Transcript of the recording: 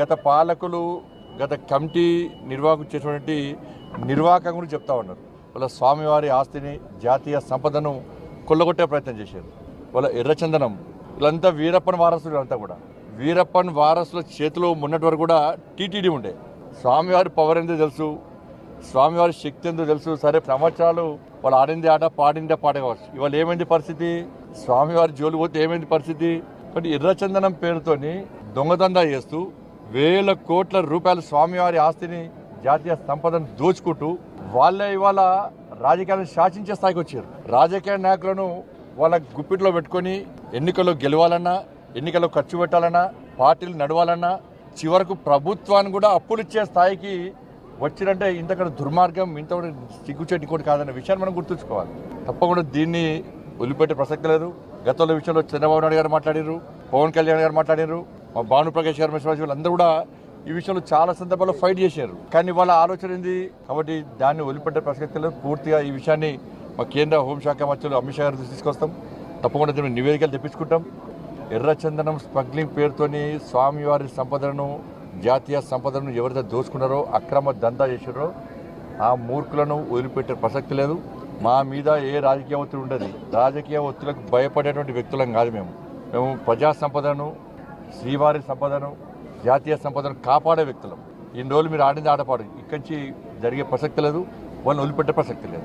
గత పాలకులు గత కమిటీ నిర్వాహకులు చేసినటువంటి నిర్వాహకం గురించి చెప్తా ఉన్నారు. వాళ్ళ స్వామివారి ఆస్తిని జాతీయ సంపదను కొల్లగొట్టే ప్రయత్నం చేశారు. వాళ్ళ ఎర్రచందనం వీళ్ళంతా వీరప్పన్ వారసులు, అంతా కూడా వీరప్పన్ వారసుల చేతిలో ఉన్నటి వరకు కూడా టీటీడీ ఉండే. స్వామివారి పవర్ ఎంతో తెలుసు, స్వామివారి శక్తి ఎంతో తెలుసు. సరే సంవత్సరాలు వాళ్ళు ఆడిందే ఆట పాడిందే పాట కావచ్చు. ఇవాళ ఏమైంది పరిస్థితి? స్వామివారి జోలు పోతే ఏమైంది పరిస్థితి? కాబట్టి ఎర్రచందనం పేరుతోని దొంగదందా చేస్తూ వేల కోట్ల రూపాయల స్వామివారి ఆస్తిని జాతీయ సంపదను దోచుకుంటూ వాళ్ళే ఇవాళ రాజకీయాలను శాసించే స్థాయికి వచ్చారు. రాజకీయ నాయకులను వాళ్ళ గుప్పిట్లో పెట్టుకొని ఎన్నికల్లో గెలవాలన్నా, ఎన్నికల్లో ఖర్చు పెట్టాలన్నా, పార్టీలు నడవాలన్నా, చివరకు ప్రభుత్వాన్ని కూడా అప్పులు ఇచ్చే స్థాయికి వచ్చినంటే ఇంతకన్నా దుర్మార్గం, ఇంత సిగ్గుచేటి కూడా కాదన్న విషయాన్ని మనం గుర్తుంచుకోవాలి. తప్పకుండా దీన్ని వదిలిపెట్టే ప్రసక్తి లేదు. గతంలో విషయంలో చంద్రబాబు నాయుడు గారు మాట్లాడారు, పవన్ కళ్యాణ్ గారు మాట్లాడారు, మా భానుప్రకాష్ గారు, వీళ్ళందరూ కూడా ఈ విషయంలో చాలా సందర్భాల్లో ఫైట్ చేశారు. కానీ వాళ్ళ ఆలోచన ఏంది? కాబట్టి దాన్ని వదిలిపెట్టే ప్రసక్తి లేదు. పూర్తిగా ఈ విషయాన్ని మా కేంద్ర హోంశాఖ మంత్రులు అమిత్ షా గారు తీసుకొస్తాం. తప్పకుండా దీన్ని నివేదికలు తెప్పించుకుంటాం. ఎర్రచందనం స్మగ్లింగ్ పేరుతోని స్వామివారి సంపదను, జాతీయ సంపదను ఎవరైతే దోచుకున్నారో, అక్రమ దందా చేశారో ఆ మూర్ఖులను వదిలిపెట్టే ప్రసక్తి లేదు. మా మీద ఏ రాజకీయ ఒత్తిడి ఉండదు. రాజకీయ ఒత్తిడికి భయపడేటువంటి వ్యక్తులం కాదు. మేము ప్రజా సంపదను, శ్రీవారి సంపదను, జాతీయ సంపదను కాపాడే వ్యక్తులం. ఇన్ని రోజులు మీరు ఆడింది ఆడపాడు. ఇక్కడి నుంచి జరిగే ప్రసక్తి లేదు, వాళ్ళని వదిలిపెట్టే ప్రసక్తి లేదు.